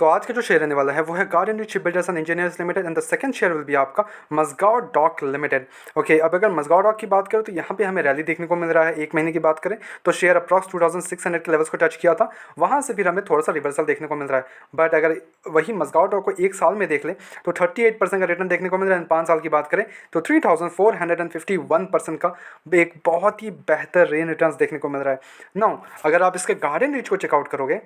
तो आज का जो शेयर रहने वाला है वो है garden rich shipbuilders and engineers limited and the second share will be आपका मजगांव डॉक लिमिटेड। ओके, अब अगर मजगांव डॉक की बात करें तो यहाँ पे हमें रैली देखने को मिल रहा है। एक महीने की बात करें तो शेयर अप्रॉक्स 2600 के लेवल्स को टच किया था, वहाँ से फिर हमें थोड़ा सा रिवर्सल देखने को मिल रहा है। बट अगर वही मजगांव डॉक को एक साल में देख लें तो 38% का रिटर्न देखने को मिल रहा है। 5 साल की बात करें तो 3451% का एक बहुत ही बेहतरीन रिटर्न देखने को मिल रहा है। नाउ अगर आप इसके गार्डन रिच को चेकआउट करोगे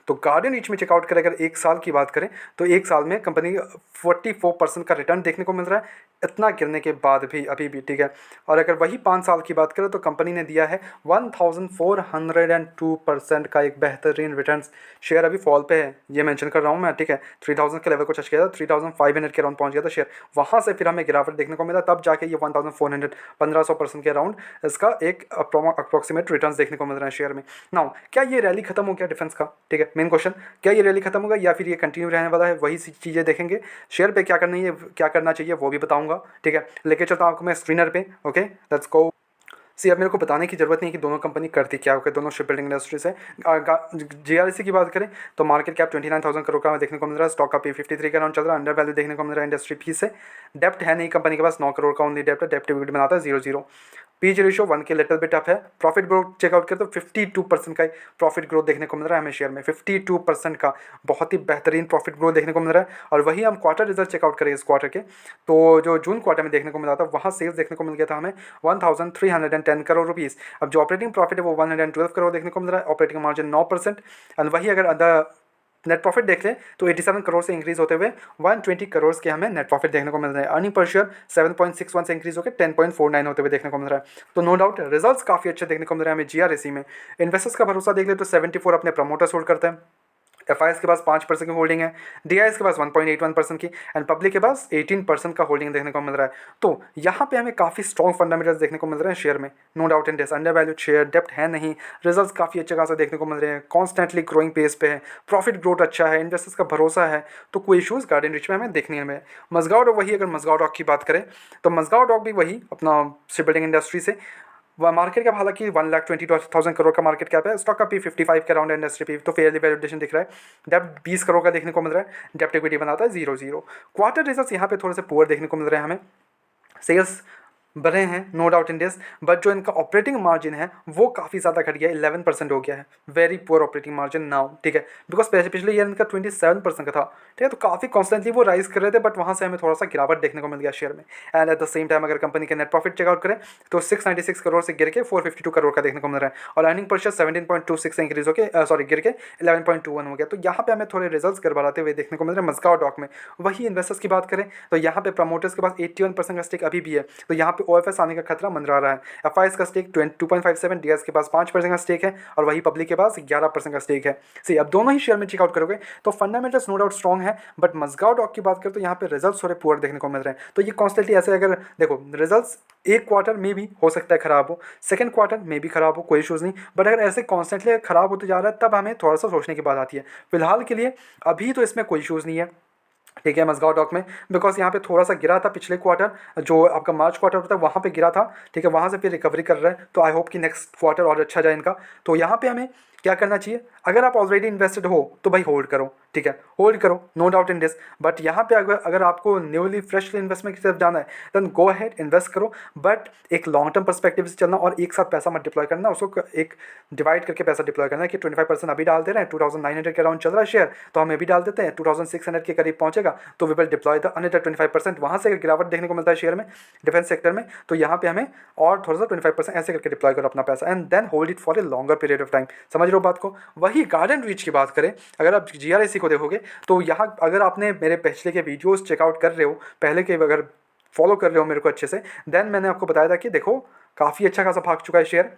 तो गार्डन रीच में चेकआउट करें, अगर एक साल की बात करें तो एक साल में कंपनी 44% का रिटर्न देखने को मिल रहा है, इतना गिरने के बाद भी अभी भी, ठीक है। और अगर वही 5 साल की बात करें तो कंपनी ने दिया है 1402% का एक बेहतरीन रिटर्न। शेयर अभी फॉल पे है, ये मेंशन कर रहा हूँ मैं, ठीक है। 3000 के लेवल को टच किया था, 3500 के अराउंड पहुंच गया था शेयर, वहाँ से फिर हमें गिरावट देखने को मिला, तब जाके ये 1400 1500% के अराउंड इसका एक अप्रोक्सीमेट रिटर्न देखने को मिल रहा है शेयर में। नाउ क्या ये रैली खत्म हो गया डिफेंस का, ठीक है, मेन क्वेश्चन, क्या ये रैली खत्म होगा या फिर ये कंटिन्यू रहने वाला है, वही चीज़ें देखेंगे। शेयर पे क्या करना है, क्या करना चाहिए वो भी बताऊंगा, ठीक है। लेके चलता हूँ आपको मैं स्क्रीनर पे। Okay, let's go. सी, अब मेरे को बताने की जरूरत नहीं है कि दोनों कंपनी करती क्या होकर, दोनों शिप बिल्डिंग इंडस्ट्री से। जीआरसी की बात करें तो मार्केट कैप 29,000 करोड़ का देखने को मिल रहा है, स्टॉक का P53 का अराउंड चल रहा है, अंडर वैल्यू देखने को मिल रहा है इंडस्ट्री फी से। डेप्ट है नहीं कंपनी के पास, 9 करोड़ का ओनली डेप्ट है, डेप्ट डिविडेंड बनाता है 0-0। पीज रेशियो 1 के लिटिल बिट अप है। प्रॉफिट ग्रोथ चेकआउट करें तो 52% का प्रॉफिट ग्रोथ देखने को मिल रहा है हमें शेयर में, 52% का बहुत ही बेहतरीन प्रॉफिट ग्रोथ देखने को मिल रहा है। और वही हम क्वार्टर रिजल्ट चेकआउट करें इस क्वार्टर के तो जो जून क्वार्टर में देखने को मिला था वहाँ सेल्स देखने को मिल गया था हमें 1310 करोड़ रुपीज़। अब जो ऑपरेटिंग प्रॉफिट है वो 112 करोड़ देखने को मिल रहा है, ऑपरेटिंग मार्जिन 9%। एंड वही अगर नेट प्रॉफिट देख लें तो 87 करोड़ से इंक्रीज होते हुए 120 करोड़ के हमें नेट प्रॉफिट देखने को मिल रहा है। अर्निंग पर शेयर 7.61 से इंक्रीज होकर 10.49 होते हुए देखने को मिल रहा है। तो नो डाउट रिजल्ट्स काफ़ी अच्छे देखने को मिल रहे हैं हमें जीआरएसी में। इन्वेस्टर्स का भरोसा देख ले तो 74 अपने प्रमोटर्स होल्ड करते हैं, एफआईएस के पास 5% की होल्डिंग है, डीआईएस के पास 1.81% की, एंड पब्लिक के पास 18% का होल्डिंग देखने को मिल रहा है। तो यहाँ पे हमें काफ़ी स्ट्रॉन्ग फंडामेंटल्स देखने को मिल रहे हैं शेयर में, no doubt in this. Undervalued share, डेप्ट है नहीं, रिजल्ट्स काफ़ी अच्छे खासा देखने को मिल रहे हैं, कॉन्स्टेंटली ग्रोइंग पेस पे है, प्रॉफिट ग्रोथ अच्छा है, इन्वेस्टर्स का भरोसा है, तो कोई इशूज़ गार्डन रिच में हमें देखने हमें। मजगांव डॉक, वही अगर मजगांव डॉक की बात करें तो मजगांव डॉक भी वही अपना शिप बिल्डिंग इंडस्ट्री से, वह मार्केट कैप हालांकि 1,22,000 करोड़ का मार्केट कैप है, स्टॉक का P55 के अराउंड इंडस्ट्री पी, तो फेयरली वैल्यूएशन दिख रहा है। डेप्ट 20 करोड़ का देखने को मिल रहा है, डेप्ट इक्विटी बनाता है 0-0। क्वार्टर रिजल्ट्स यहाँ पे थोड़े से पुअर देखने को मिल रहे हैं हमें, सेल्स बढ़े हैं no doubt in this, but जो इनका ऑपरेटिंग मार्जिन है वो काफ़ी ज़्यादा घट गया, 11% हो गया है, very poor operating margin now, ठीक है। बिकॉज पिछले ईयर इनका 27% का था, ठीक है। तो काफ़ी कॉन्स्टेंटली वो राइज कर रहे थे, बट वहाँ से हमें थोड़ा सा गिरावट देखने को मिल गया शेयर में। And at the same time अगर कंपनी के नेट प्रॉफिट चेकआउट करें तो 696 करोड़ से गिर के 452 करोड़ का देखने को मिल रहा है, और अर्निंग पर शेयर 17.26 से इंक्रीज होकर गिर के 11.21 हो गया। तो यहाँ पे हमें थोड़े रिजल्ट्स गड़बड़ाते हुए देखने को मिल रहे हैं मजगांव डॉक में। वही इन्वेस्टर्स की बात करें तो यहाँ पे प्रमोटर्स के पास 81% का स्टेक अभी भी है, तो यहाँ पे ओएफएस आने का खतरा मंडरा रहा है। एफआईएस का स्टेक 2.57, डीएस के पास 5% का स्टेक है, और वही पब्लिक के पास 11% का स्टेक है। सी, अब दोनों ही शेयर में चेकआउट करोगे तो फंडामेंटल्स नो डाउट स्ट्रॉन्ग है, बट मजगांव डॉक की बात करें तो यहाँ पे रिजल्ट्स थोड़े पुअर देखने को मिल रहे हैं। तो ये कॉन्स्टेंटली ऐसे, अगर देखो रिजल्ट्स एक क्वार्टर में भी हो सकता है खराब हो, सेकंड क्वार्टर में भी खराब हो, कोई इशूज़ नहीं, बट अगर ऐसे कॉन्स्टेंटली खराब होते जा रहा है तब हमें थोड़ा सा सोचने की बात आती है। फिलहाल के लिए अभी तो इसमें कोई इशूज़ नहीं है, ठीक है, मजगांव डॉक में, बिकॉज यहाँ पे थोड़ा सा गिरा था पिछले क्वार्टर, जो आपका मार्च क्वार्टर होता है वहाँ पे गिरा था, ठीक है, वहाँ से फिर रिकवरी कर रहा है। तो आई होप कि नेक्स्ट क्वार्टर और अच्छा जाए इनका। तो यहाँ पे हमें क्या करना चाहिए, अगर आप ऑलरेडी इन्वेस्टेड हो तो भाई होल्ड करो, ठीक है, होल्ड करो, no doubt in this. But यहाँ पे अगर आपको न्यूली फ्रेशली इन्वेस्टमेंट की तरफ जाना है देन गो अहेड, इन्वेस्ट करो, बट एक लॉन्ग टर्म पर्सपेक्टिव से चलना, और एक साथ पैसा मत डिप्लॉय करना, उसको एक डिवाइड करके पैसा डिप्लॉय करना है कि 25% अभी डाल दे रहे हैं, 2900 के अराउंड चल रहा है शेयर, तो हम अभी डाल देते हैं, 2600 के करीब पहुंचेगा तो we will deploy the another 25%। वहाँ से गिरावट देखने को मिलता है शेयर में, डिफेंस सेक्टर में, तो यहाँ पे हमें और थोड़ा सा 25% ऐसे करके डिप्लॉय करो अपना पैसा, and then hold it for a longer period of time. समझ रहे हो बात को। वही गार्डन रीच की बात करें, अगर आप जीआरएसी को देखोगे तो यहाँ अगर आपने मेरे पिछले के वीडियोस चेकआउट कर रहे हो, पहले के अगर फॉलो कर रहे हो मेरे को अच्छे से, देन मैंने आपको बताया था कि देखो काफ़ी अच्छा खासा भाग चुका है शेयर।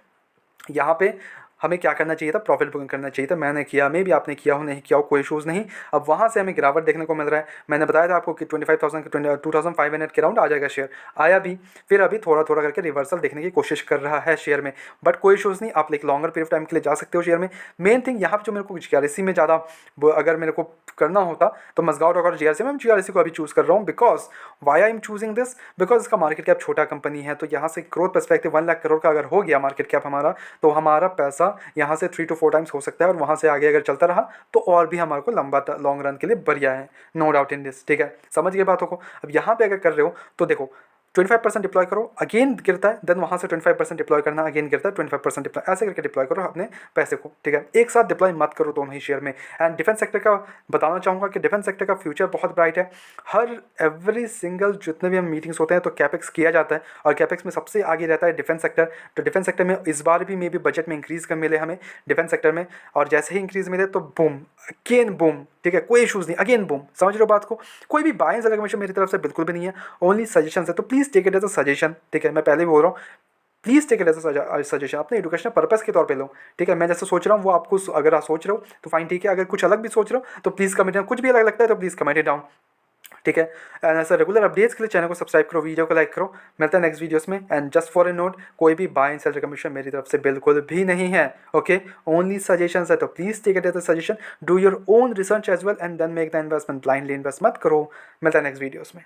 यहाँ पे हमें क्या करना चाहिए था, प्रॉफिट बुकिंग करना चाहिए था, मैंने किया, मे भी आपने किया हो, नहीं किया हो, कोई इशूज़ नहीं। अब वहाँ से हमें गिरावट देखने को मिल रहा है, मैंने बताया था आपको कि 25,000 के 2500 के राउंड आ जाएगा शेयर, आया भी, फिर अभी थोड़ा थोड़ा करके रिवर्सल देखने की कोशिश कर रहा है शेयर में, बट कोई इशूज़ नहीं, आप एक लॉन्गर पीरियड ऑफ टाइम के लिए जा सकते हो शेयर में। मेन थिंग यहाँ पर जो मेरे को जीआरएसी में ज़्यादा अगर मेरे को करना होता तो मजगांव डॉक और जीआरएसी में, मैं जीआरएसी को अभी चूज़ कर रहा हूँ, because why I am choosing this, because इसका मार्केट कैप छोटा कंपनी है, तो यहाँ से ग्रोथ पर्सपेक्टिव 1 लाख करोड़ का अगर हो गया मार्केट कैप हमारा, तो हमारा पैसा होगा, यहाँ से 3 to 4 टाइम्स हो सकता है, और वहाँ से आगे अगर चलता रहा तो और भी हमारे को लंबा लॉन्ग रन के लिए बढ़िया है, नो डाउट इन दिस, ठीक है, समझ गए बातों को। अब यहाँ पे अगर कर रहे हो तो देखो 25% डिप्लॉय करो, अगेन गिरता है, देन वहाँ से 25% डिप्लॉय करना, अगेन गिरता है 25% डिप्लॉय, ऐसे करके डिप्लॉय करो अपने पैसे को, ठीक है, एक साथ डिप्लॉय मत करो दोनों ही शेयर में। एंड डिफेंस सेक्टर का बताना चाहूँगा कि डिफेंस सेक्टर का फ्यूचर बहुत ब्राइट है। हर एवरी सिंगल जितने भी हम मीटिंग्स होते हैं तो कैपेक्स किया जाता है, और कैपेक्स में सबसे आगे रहता है डिफेंस सेक्टर। तो डिफेंस सेक्टर में इस बार भी मे बी बजट में इंक्रीज़ कर मिले हमें डिफेंस सेक्टर में, और जैसे ही इंक्रीज़ मिले तो बूम, अगेन बूम, ठीक है, कोई इशूज़ नहीं, अगेन बूम, समझ रहे हो बात को। कोई भी बाय सेल रिकमेंडेशन मेरी तरफ से बिल्कुल भी नहीं है, ओनली सजेशन है, तो please take it as a suggestion, ठीक है, मैं पहले भी बोल रहा हूँ, please take it as a suggestion, अपने एजुकेशनल पर्पस के तौर पे लो, ठीक है। मैं जैसे सोच रहा हूँ वो आपको, अगर आप सोच रहे हो तो फाइन, ठीक है, अगर कुछ अलग भी सोच रहे हो तो प्लीज़ कमेंट, कुछ भी अलग लगता है तो प्लीज़ कमेंट इट डाउन, ठीक है। एंड ऐसा रेगुलर अपडेट्स के लिए चैनल को सब्सक्राइब करो, वीडियो को लाइक करो। मिलता है नेक्स्ट वीडियोस में। And just for a note, कोई भी बाय एंड सेल रिकमेंडेशन मेरी तरफ से बिल्कुल भी नहीं है, ओके, ओनली सजेशंस है, तो please take it as a suggestion, do your own research as well and then make the investment, blindly invest मत करो। मिलता है नेक्स्ट वीडियोस में।